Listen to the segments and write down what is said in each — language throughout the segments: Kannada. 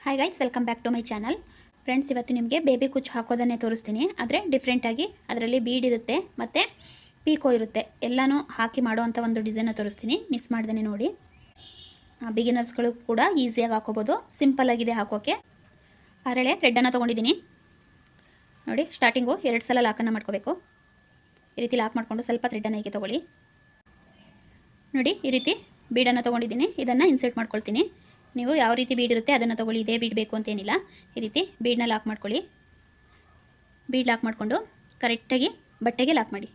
Hi guys, welcome back to my channel. Friends, ಇವತ್ತು ನಿಮಗೆ ಬೇಬಿ ಕುಚ್ಚು ಹಾಕೋದನ್ನೇ ತೋರಿಸ್ತೀನಿ. ಆದರೆ ಡಿಫ್ರೆಂಟಾಗಿ ಅದರಲ್ಲಿ ಬೀಡ್ ಇರುತ್ತೆ ಮತ್ತು ಪೀಕೋ ಇರುತ್ತೆ. ಎಲ್ಲನೂ ಹಾಕಿ ಮಾಡೋವಂಥ ಒಂದು ಡಿಸೈನ ತೋರಿಸ್ತೀನಿ. ಮಿಸ್ ಮಾಡ್ದೇ ನೋಡಿ. ಬಿಗಿನರ್ಸ್ಗಳು ಕೂಡ ಈಸಿಯಾಗಿ ಹಾಕೋಬೋದು. ಸಿಂಪಲ್ ಆಗಿದೆ ಹಾಕೋಕ್ಕೆ. ಹರಳೆ ಥ್ರೆಡ್ಡನ್ನು ತೊಗೊಂಡಿದ್ದೀನಿ ನೋಡಿ. ಸ್ಟಾರ್ಟಿಂಗು 2 ಸಲ ಲಾಕನ್ನು ಮಾಡ್ಕೋಬೇಕು. ಈ ರೀತಿ ಲಾಕ್ ಮಾಡಿಕೊಂಡು ಸ್ವಲ್ಪ ಥ್ರೆಡ್ಡನ್ನು ಹೀಗೆ ತೊಗೊಳ್ಳಿ ನೋಡಿ. ಈ ರೀತಿ ಬೀಡನ್ನು ತೊಗೊಂಡಿದ್ದೀನಿ. ಇದನ್ನು ಇನ್ಸರ್ಟ್ ಮಾಡ್ಕೊಳ್ತೀನಿ. ನೀವು ಯಾವ ರೀತಿ ಬೀಡ್ ಇರುತ್ತೆ ಅದನ್ನು ತೊಗೊಳ್ಳಿ. ಇದೇ ಬೀಡ್ ಬೇಕು ಅಂತೇನಿಲ್ಲ. ಈ ರೀತಿ ಬೀಡನ್ನ ಲಾಕ್ ಮಾಡ್ಕೊಳ್ಳಿ. ಬೀಡ್ ಲಾಕ್ ಮಾಡಿಕೊಂಡು ಕರೆಕ್ಟಾಗಿ ಬಟ್ಟೆಗೆ ಲಾಕ್ ಮಾಡಿ.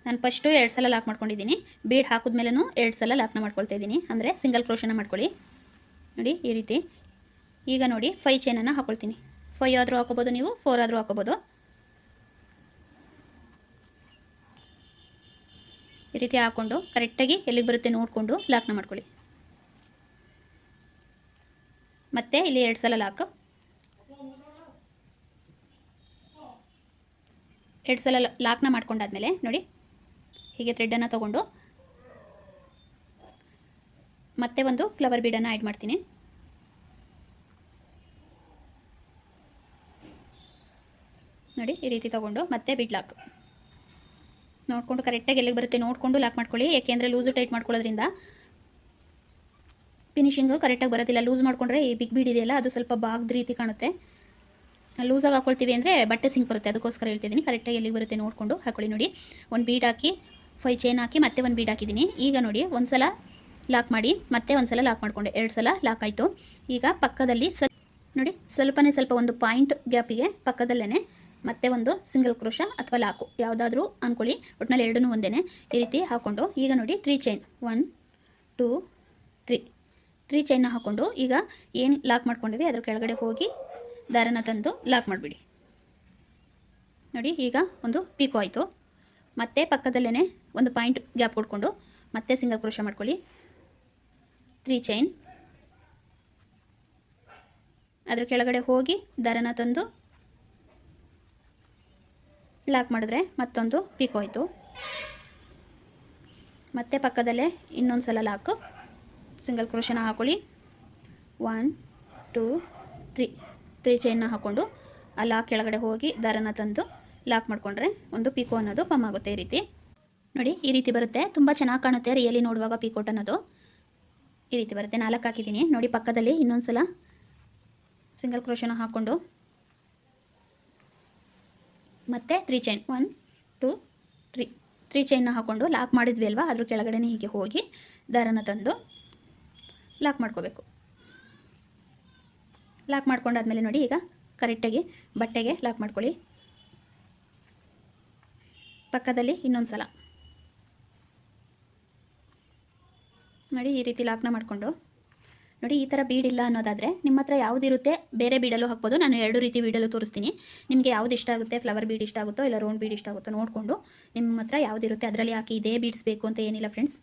ನಾನು ಫಸ್ಟು 2 ಸಲ ಲಾಕ್ ಮಾಡ್ಕೊಂಡಿದ್ದೀನಿ. ಬೀಡ್ ಹಾಕಿದ್ಮೇಲೂ 2 ಸಲ ಲಾಕ್ನ ಮಾಡ್ಕೊಳ್ತಾ ಇದ್ದೀನಿ. ಅಂದರೆ ಸಿಂಗಲ್ ಕ್ರೋಶನ ಮಾಡ್ಕೊಳ್ಳಿ ನೋಡಿ. ಈ ರೀತಿ ಈಗ ನೋಡಿ 5 ಚೈನನ್ನು ಹಾಕ್ಕೊಳ್ತೀನಿ. 5 ಆದರೂ ಹಾಕೋಬೋದು, ನೀವು 4 ಆದರೂ ಹಾಕೋಬೋದು. ಈ ರೀತಿ ಹಾಕ್ಕೊಂಡು ಕರೆಕ್ಟಾಗಿ ಎಲ್ಲಿಗೆ ಬರುತ್ತೆ ನೋಡಿಕೊಂಡು ಲಾಕ್ನ ಮಾಡ್ಕೊಳ್ಳಿ. ಮತ್ತೆ ಇಲ್ಲಿ 2 ಸಲ ಲಾಕ್. 2 ಸಲ ಲಾಕ್ನ ಮಾಡ್ಕೊಂಡಾದ್ಮೇಲೆ ನೋಡಿ, ಹೀಗೆ ಥ್ರೆಡ್ಡನ್ನು ತೊಗೊಂಡು ಮತ್ತೆ ಒಂದು ಫ್ಲವರ್ ಬೀಡನ್ನು ಆ್ಯಡ್ ಮಾಡ್ತೀನಿ. ನೋಡಿ, ಈ ರೀತಿ ತೊಗೊಂಡು ಮತ್ತೆ ಬೀಡ್ ಲಾಕ್ ನೋಡಿಕೊಂಡು ಕರೆಕ್ಟಾಗಿ ಎಲ್ಲಿಗೆ ಬರುತ್ತೆ ನೋಡಿಕೊಂಡು ಲಾಕ್ ಮಾಡ್ಕೊಳ್ಳಿ. ಏಕೆಂದರೆ ಲೂಸು ಟೈಟ್ ಮಾಡ್ಕೊಳ್ಳೋದ್ರಿಂದ ಫಿನಿಶಿಂಗು ಕರೆಕ್ಟಾಗಿ ಬರೋದಿಲ್ಲ. ಲೂಸ್ ಮಾಡಿಕೊಂಡ್ರೆ ಈ ಬಿಗ್ ಬೀಡ್ ಇದೆಯಲ್ಲ, ಅದು ಸ್ವಲ್ಪ ಬಾಗ್ದ ರೀತಿ ಕಾಣುತ್ತೆ. ಲೂಸಾಗಿ ಹಾಕ್ಕೊಳ್ತೀವಿ ಅಂದರೆ ಬಟ್ಟೆ ಸಿಂಕ್ ಬರುತ್ತೆ. ಅದಕ್ಕೋಸ್ಕರ ಹೇಳ್ತಿದ್ದೀನಿ. ಕರೆಕ್ಟಾಗಿ ಎಲ್ಲಿಗೆ ಬರುತ್ತೆ ನೋಡಿಕೊಂಡು ಹಾಕೊಳ್ಳಿ. ನೋಡಿ, ಒಂದು ಬೀಡ್ ಹಾಕಿ 5 ಚೈನ್ ಹಾಕಿ ಮತ್ತೆ ಒಂದು ಬೀಡ್ ಹಾಕಿದ್ದೀನಿ. ಈಗ ನೋಡಿ, ಒಂದು ಸಲ ಲಾಕ್ ಮಾಡಿ ಮತ್ತೆ ಒಂದು ಸಲ ಲಾಕ್ ಮಾಡಿಕೊಂಡೆ. 2 ಸಲ ಲಾಕ್ ಆಯಿತು. ಈಗ ಪಕ್ಕದಲ್ಲಿ ನೋಡಿ, ಸ್ವಲ್ಪ ಒಂದು ಪಾಯಿಂಟ್ ಗ್ಯಾಪಿಗೆ ಪಕ್ಕದಲ್ಲೇ ಮತ್ತೆ ಒಂದು ಸಿಂಗಲ್ ಕ್ರೋಶ ಅಥವಾ ಲಾಕು ಯಾವುದಾದ್ರೂ ಅಂದ್ಕೊಳ್ಳಿ. ಒಟ್ಟಿನಲ್ಲಿ ಎರಡನ್ನೂ ಒಂದೇ. ಈ ರೀತಿ ಹಾಕ್ಕೊಂಡು ಈಗ ನೋಡಿ 3 ಚೈನ್ 1 2 3 ಚೈನ್ನ ಹಾಕ್ಕೊಂಡು ಈಗ ಏನು ಲಾಕ್ ಮಾಡ್ಕೊಂಡಿವಿ ಅದ್ರ ಕೆಳಗಡೆ ಹೋಗಿ ದಾರನ ತಂದು ಲಾಕ್ ಮಾಡಿಬಿಡಿ ನೋಡಿ. ಈಗ ಒಂದು ಪೀಕೋ ಆಯಿತು. ಮತ್ತೆ ಪಕ್ಕದಲ್ಲೇ ಒಂದು ಪಾಯಿಂಟ್ ಗ್ಯಾಪ್ ಕೊಡ್ಕೊಂಡು ಮತ್ತೆ ಸಿಂಗಲ್ ಕ್ರೋಶ ಮಾಡ್ಕೊಳ್ಳಿ. 3 ಚೈನ್ ಅದ್ರ ಕೆಳಗಡೆ ಹೋಗಿ ದಾರನ ತಂದು ಲಾಕ್ ಮಾಡಿದ್ರೆ ಮತ್ತೊಂದು ಪೀಕೋ ಆಯಿತು. ಮತ್ತೆ ಪಕ್ಕದಲ್ಲೇ ಇನ್ನೊಂದು ಸಲ ಲಾಕ್, ಸಿಂಗಲ್ ಕ್ರೋಶನ ಹಾಕೊಳ್ಳಿ. 1 2 3 ಚೈನ್ನ ಹಾಕ್ಕೊಂಡು ಆ ಲಾಕ್ ಕೆಳಗಡೆ ಹೋಗಿ ದಾರನ ತಂದು ಲಾಕ್ ಮಾಡಿಕೊಂಡ್ರೆ ಒಂದು ಪೀಕೋ ಅನ್ನೋದು ಫಾರ್ಮ್ ಆಗುತ್ತೆ. ಈ ರೀತಿ ನೋಡಿ, ಈ ರೀತಿ ಬರುತ್ತೆ. ತುಂಬ ಚೆನ್ನಾಗಿ ಕಾಣುತ್ತೆ ರಿಯಲಿ ನೋಡುವಾಗ ಪೀಕೋಟ್ ಅನ್ನೋದು. ಈ ರೀತಿ ಬರುತ್ತೆ. 4 ಹಾಕಿದ್ದೀನಿ ನೋಡಿ. ಪಕ್ಕದಲ್ಲಿ ಇನ್ನೊಂದು ಸಲ ಸಿಂಗಲ್ ಕ್ರೋಶನ ಹಾಕ್ಕೊಂಡು ಮತ್ತೆ 3 ಚೈನ್ 1 2 3 ಚೈನ್ನ ಹಾಕ್ಕೊಂಡು ಲಾಕ್ ಮಾಡಿದ್ವಿ ಅಲ್ವಾ, ಅದ್ರ ಕೆಳಗಡೆ ಹೀಗೆ ಹೋಗಿ ದಾರನ ತಂದು ಲಾಕ್ ಮಾಡ್ಕೋಬೇಕು. ಲಾಕ್ ಮಾಡ್ಕೊಂಡಾದ್ಮೇಲೆ ನೋಡಿ, ಈಗ ಕರೆಕ್ಟಾಗಿ ಬಟ್ಟೆಗೆ ಲಾಕ್ ಮಾಡ್ಕೊಳ್ಳಿ. ಪಕ್ಕದಲ್ಲಿ ಇನ್ನೊಂದು ಸಲ ನೋಡಿ, ಈ ರೀತಿ ಲಾಕ್ನ ಮಾಡಿಕೊಂಡು ನೋಡಿ. ಈ ಥರ ಬೀಡ್ ಇಲ್ಲ ಅನ್ನೋದಾದರೆ ನಿಮ್ಮ ಹತ್ರ ಯಾವುದಿರುತ್ತೆ ಬೇರೆ ಬೀಡಲ್ಲೂ ಹಾಕ್ಬೋದು. ನಾನು 2 ರೀತಿ ಬೀಡಲ್ಲೂ ತೋರಿಸ್ತೀನಿ. ನಿಮಗೆ ಯಾವ್ದು ಇಷ್ಟ ಆಗುತ್ತೆ, ಫ್ಲವರ್ ಬೀಡ್ ಇಷ್ಟ ಆಗುತ್ತೋ ಇಲ್ಲ ರೌಂಡ್ ಬೀಡ್ ಇಷ್ಟ ಆಗುತ್ತೋ ನೋಡಿಕೊಂಡು ನಿಮ್ಮ ಹತ್ರ ಯಾವುದಿರುತ್ತೆ ಅದರಲ್ಲಿ ಹಾಕಿ. ಇದೇ ಬೀಡ್ಸ್ ಬೇಕು ಅಂತ ಏನಿಲ್ಲ ಫ್ರೆಂಡ್ಸ್.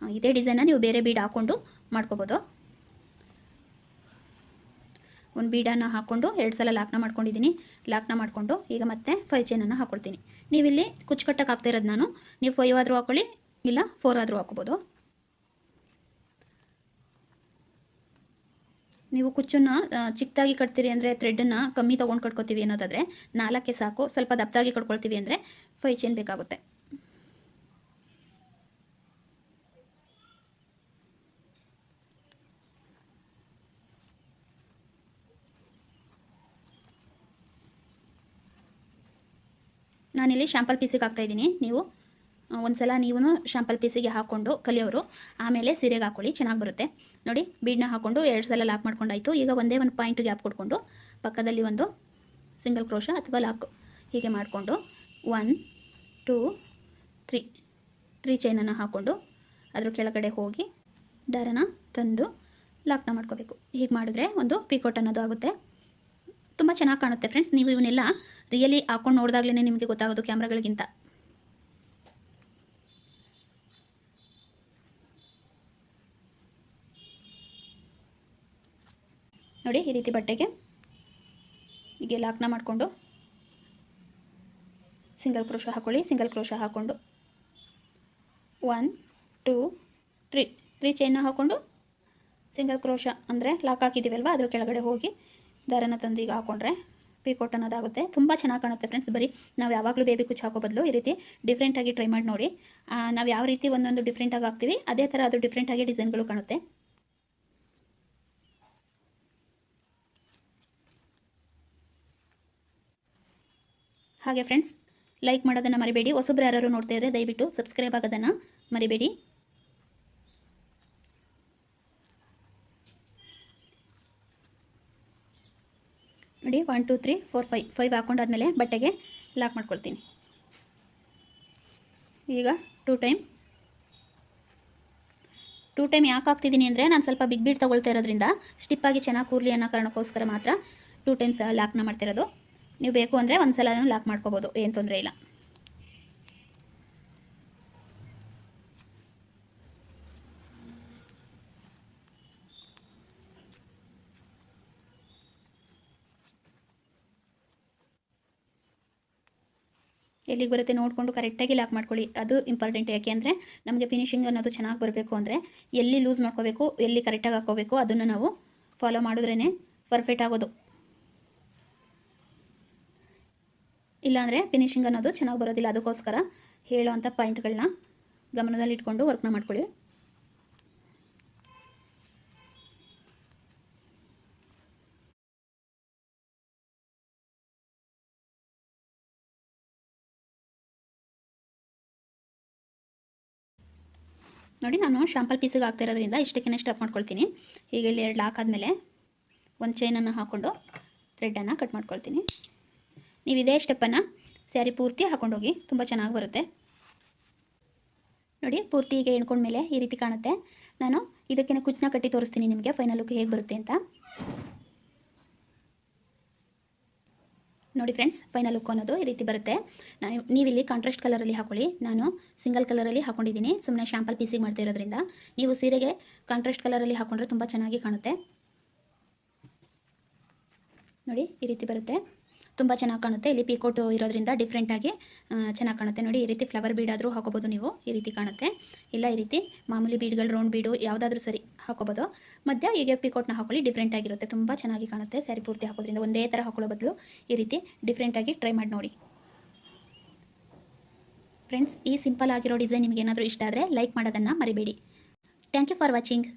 ಇದೇ ಡಿಸೈನ್ನ ನೀವು ಬೇರೆ ಬೀಡ್ ಹಾಕ್ಕೊಂಡು ಮಾಡ್ಕೋಬೋದು. ಒಂದು ಬೀಡನ್ನು ಹಾಕ್ಕೊಂಡು 2 ಸಲ ಲಾಕ್ನ ಮಾಡ್ಕೊಂಡಿದ್ದೀನಿ. ಲಾಕ್ನ ಮಾಡಿಕೊಂಡು ಈಗ ಮತ್ತೆ 5 ಚೈನನ್ನು ಹಾಕ್ಕೊಳ್ತೀನಿ. ನೀವಿಲ್ಲಿ ಕುಚ್ಚು ಕಟ್ಟಕ್ಕೆ ಹಾಕ್ತಾ ಇರೋದು ನಾನು. ನೀವು 5 ಆದರೂ ಹಾಕ್ಕೊಳ್ಳಿ, ಇಲ್ಲ 4 ಆದರೂ ಹಾಕ್ಕೋಬೋದು. ನೀವು ಕುಚ್ಚನ್ನು ಚಿಕ್ಕದಾಗಿ ಕಟ್ತೀರಿ ಅಂದರೆ ಥ್ರೆಡ್ಡನ್ನು ಕಮ್ಮಿ ತೊಗೊಂಡು ಕಟ್ಕೊತೀವಿ ಅನ್ನೋದಾದರೆ 4ಕ್ಕೆ ಸಾಕು. ಸ್ವಲ್ಪ ದಪ್ಪದಾಗಿ ಕಟ್ಕೊಳ್ತೀವಿ ಅಂದರೆ 5 ಚೈನ್ ಬೇಕಾಗುತ್ತೆ. ನಾನಿಲ್ಲಿ ಶಾಂಪಲ್ ಪೀಸಿಗೆ ಹಾಕ್ತಾಯಿದ್ದೀನಿ. ನೀವು ಒಂದು ಸಲ ನೀವು ಶಾಂಪಲ್ ಪೀಸಿಗೆ ಹಾಕ್ಕೊಂಡು ಕಲಿಯೋರು ಆಮೇಲೆ ಸೀರೆಗೆ ಹಾಕ್ಕೊಳ್ಳಿ, ಚೆನ್ನಾಗಿ ಬರುತ್ತೆ ನೋಡಿ. ಬೀಡನ್ನ ಹಾಕ್ಕೊಂಡು 2 ಸಲ ಲಾಕ್ ಮಾಡ್ಕೊಂಡಾಯಿತು. ಈಗ ಒಂದೇ ಒಂದು ಪಾಯಿಂಟ್ ಗ್ಯಾಪ್ ಕೊಟ್ಕೊಂಡು ಪಕ್ಕದಲ್ಲಿ ಒಂದು ಸಿಂಗಲ್ ಕ್ರೋಶ ಅಥವಾ ಲಾಕ್ ಹೀಗೆ ಮಾಡಿಕೊಂಡು 1 2 3 ಚೈನನ್ನು ಹಾಕ್ಕೊಂಡು ಅದ್ರ ಕೆಳಗಡೆ ಹೋಗಿ ದಾರನ ತಂದು ಲಾಕ್ನ ಮಾಡ್ಕೋಬೇಕು. ಹೀಗೆ ಮಾಡಿದ್ರೆ ಒಂದು ಪೀಕೋಟ್ ಅನ್ನೋದು ಆಗುತ್ತೆ. ತುಂಬ ಚೆನ್ನಾಗಿ ಕಾಣುತ್ತೆ ಫ್ರೆಂಡ್ಸ್. ನೀವು ಇವನ್ನೆಲ್ಲ ರಿಯಲಿ ಹಾಕ್ಕೊಂಡು ನೋಡಿದಾಗಲೇ ನಿಮಗೆ ಗೊತ್ತಾಗೋದು ಕ್ಯಾಮ್ರಾಗಳಿಗಿಂತ. ನೋಡಿ, ಈ ರೀತಿ ಬಟ್ಟೆಗೆ ಹೀಗೆ ಲಾಕ್ನ ಮಾಡಿಕೊಂಡು ಸಿಂಗಲ್ ಕ್ರೋಶ ಹಾಕ್ಕೊಳ್ಳಿ. ಸಿಂಗಲ್ ಕ್ರೋಶ ಹಾಕ್ಕೊಂಡು 1 2 3 ಚೈನ್ನ ಹಾಕ್ಕೊಂಡು ಸಿಂಗಲ್ ಕ್ರೋಶ ಅಂದರೆ ಲಾಕ್ ಹಾಕಿದ್ದೀವಲ್ವ ಅದ್ರ ಕೆಳಗಡೆ ಹೋಗಿ ದಾರನ ತಂದು ಈಗ ಹಾಕೊಂಡ್ರೆ ಪೀಕೋಟ್ ಅನ್ನೋದಾಗುತ್ತೆ. ತುಂಬ ಚೆನ್ನಾಗಿ ಕಾಣುತ್ತೆ ಫ್ರೆಂಡ್ಸ್. ಬರೀ ನಾವು ಯಾವಾಗಲೂ ಬೇಬಿ ಕುಚ್ಚು ಹಾಕೋ ಬದಲು ಈ ರೀತಿ ಡಿಫ್ರೆಂಟಾಗಿ ಟ್ರೈ ಮಾಡಿ ನೋಡಿ. ನಾವು ಯಾವ ರೀತಿ ಒಂದೊಂದು ಡಿಫ್ರೆಂಟಾಗಿ ಹಾಕ್ತೀವಿ ಅದೇ ಥರ ಅದು ಡಿಫ್ರೆಂಟಾಗಿ ಡಿಸೈನ್ಗಳು ಕಾಣುತ್ತೆ. ಹಾಗೆ ಫ್ರೆಂಡ್ಸ್, ಲೈಕ್ ಮಾಡೋದನ್ನು ಮರಿಬೇಡಿ. ಹೊಸಬ್ರು ಯಾರು ನೋಡ್ತಾ ಇದ್ದರೆ ದಯವಿಟ್ಟು ಸಬ್ಸ್ಕ್ರೈಬ್ ಆಗೋದನ್ನು ಮರಿಬೇಡಿ. ನೋಡಿ 1 2 3 4 5 ಹಾಕೊಂಡಾದ್ಮೇಲೆ ಬಟ್ಟೆಗೆ ಲಾಕ್ ಮಾಡ್ಕೊಳ್ತೀನಿ. ಈಗ ಟೂ ಟೈಮ್ ಯಾಕೆ ಹಾಕ್ತಿದ್ದೀನಿ ಅಂದರೆ ನಾನು ಸ್ವಲ್ಪ ಬಿಗ್ ಬೀಟ್ ತೊಗೊಳ್ತಾ ಇರೋದ್ರಿಂದ ಸ್ಟಿಪ್ಪಾಗಿ ಚೆನ್ನಾಗಿ ಕೂರಲಿ ಅನ್ನೋ ಕಾರಣಕ್ಕೋಸ್ಕರ ಮಾತ್ರ 2 ಟೈಮ್ಸ್ ಲಾಕ್ನ ಮಾಡ್ತಿರೋದು. ನೀವು ಬೇಕು ಅಂದರೆ ಒಂದು ಸಲ ಲಾಕ್ ಮಾಡ್ಕೋಬೋದು, ಏನು ತೊಂದರೆ ಇಲ್ಲ. ಎಲ್ಲಿಗೆ ಬರುತ್ತೆ ನೋಡಿಕೊಂಡು ಕರೆಕ್ಟಾಗಿ ಲಾಕ್ ಮಾಡ್ಕೊಳ್ಳಿ, ಅದು ಇಂಪಾರ್ಟೆಂಟ್. ಯಾಕೆ ಅಂದರೆ ನಮಗೆ ಫಿನಿಶಿಂಗ್ ಅನ್ನೋದು ಚೆನ್ನಾಗಿ ಬರಬೇಕು ಅಂದರೆ ಎಲ್ಲಿ ಲೂಸ್ ಮಾಡ್ಕೋಬೇಕು, ಎಲ್ಲಿ ಕರೆಕ್ಟಾಗಿ ಹಾಕ್ಕೋಬೇಕು ಅದನ್ನು ನಾವು ಫಾಲೋ ಮಾಡಿದ್ರೇ ಪರ್ಫೆಕ್ಟ್ ಆಗೋದು. ಇಲ್ಲಾಂದರೆ ಫಿನಿಶಿಂಗ್ ಅನ್ನೋದು ಚೆನ್ನಾಗಿ ಬರೋದಿಲ್ಲ. ಅದಕ್ಕೋಸ್ಕರ ಹೇಳೋವಂಥ ಪಾಯಿಂಟ್ಗಳನ್ನ ಗಮನದಲ್ಲಿ ಇಟ್ಕೊಂಡು ವರ್ಕ್ನ ಮಾಡ್ಕೊಳ್ಳಿ. ನೋಡಿ, ನಾನು ಶಾಂಪಲ್ ಪೀಸಿಗೆ ಆಗ್ತಾ ಇರೋದ್ರಿಂದ ಇಷ್ಟಕ್ಕೇ ಸ್ಟಪ್ ಮಾಡ್ಕೊಳ್ತೀನಿ. ಈಗ ಇಲ್ಲಿ 2 ಲಾಕ್ ಆದಮೇಲೆ ಒಂದು ಚೈನನ್ನು ಹಾಕ್ಕೊಂಡು ಥ್ರೆಡ್ಡನ್ನು ಕಟ್ ಮಾಡ್ಕೊಳ್ತೀನಿ. ನೀವು ಇದೇ ಸ್ಟೆಪ್ಪನ್ನು ಸ್ಯಾರಿ ಪೂರ್ತಿ ಹಾಕೊಂಡೋಗಿ, ತುಂಬ ಚೆನ್ನಾಗಿ ಬರುತ್ತೆ. ನೋಡಿ, ಪೂರ್ತಿ ಈಗ ಎಣ್ಕೊಂಡ್ಮೇಲೆ ಈ ರೀತಿ ಕಾಣುತ್ತೆ. ನಾನು ಇದಕ್ಕೆ ಕುಚ್ಚನ್ನ ಕಟ್ಟಿ ತೋರಿಸ್ತೀನಿ ನಿಮಗೆ ಫೈನಲ್ ಲುಕ್ ಹೇಗೆ ಬರುತ್ತೆ ಅಂತ. ನೋಡಿ ಫ್ರೆಂಡ್ಸ್, ಫೈನಲ್ ಲುಕ್ ಅನ್ನೋದು ಈ ರೀತಿ ಬರುತ್ತೆ. ನೀವಿಲ್ಲಿ ಕಾಂಟ್ರಾಸ್ಟ್ ಕಲರಲ್ಲಿ ಹಾಕೊಳ್ಳಿ, ನಾನು ಸಿಂಗಲ್ ಕಲರಲ್ಲಿ ಹಾಕೊಂಡಿದ್ದೀನಿ. ಸುಮ್ಮನೆ ಶಾಂಪಲ್ ಪೀಸಿಗೆ ಮಾಡ್ತಾ ಇರೋದ್ರಿಂದ ನೀವು ಸೀರೆಗೆ ಕಾಂಟ್ರಾಸ್ಟ್ ಕಲರಲ್ಲಿ ಹಾಕೊಂಡ್ರೆ ತುಂಬ ಚೆನ್ನಾಗಿ ಕಾಣುತ್ತೆ. ನೋಡಿ, ಈ ರೀತಿ ಬರುತ್ತೆ, ತುಂಬ ಚೆನ್ನಾಗಿ ಕಾಣುತ್ತೆ. ಇಲ್ಲಿ ಪೀಕೋಟು ಇರೋದ್ರಿಂದ ಡಿಫ್ರೆಂಟಾಗಿ ಚೆನ್ನಾಗಿ ಕಾಣುತ್ತೆ. ನೋಡಿ, ಈ ರೀತಿ ಫ್ಲವರ್ ಬೀಡಾದರೂ ಹಾಕೋಬೋದು ನೀವು, ಈ ರೀತಿ ಕಾಣುತ್ತೆ. ಇಲ್ಲ ಈ ರೀತಿ ಮಾಮೂಲಿ ಬೀಡ್ಗಳು, ರೌಂಡ್ ಬೀಡು ಯಾವುದಾದ್ರೂ ಸರಿ ಹಾಕೋಬೋದು. ಮಧ್ಯ ಹೀಗೆ ಪೀಕೋಟ್ನ ಹಾಕೊಳ್ಳಿ, ಡಿಫ್ರೆಂಟಾಗಿರುತ್ತೆ, ತುಂಬ ಚೆನ್ನಾಗಿ ಕಾಣುತ್ತೆ. ಸ್ಯಾರಿ ಪೂರ್ತಿ ಹಾಕೋದ್ರಿಂದ ಒಂದೇ ಥರ ಹಾಕೊಳ್ಳೋ ಬದಲು ಈ ರೀತಿ ಡಿಫ್ರೆಂಟಾಗಿ ಟ್ರೈ ಮಾಡಿ ನೋಡಿ. ಫ್ರೆಂಡ್ಸ್, ಈ ಸಿಂಪಲ್ ಆಗಿರೋ ಡಿಸೈನ್ ನಿಮಗೇನಾದರೂ ಇಷ್ಟ ಆದರೆ ಲೈಕ್ ಮಾಡೋದನ್ನು ಮರಿಬೇಡಿ. Thank you for watching.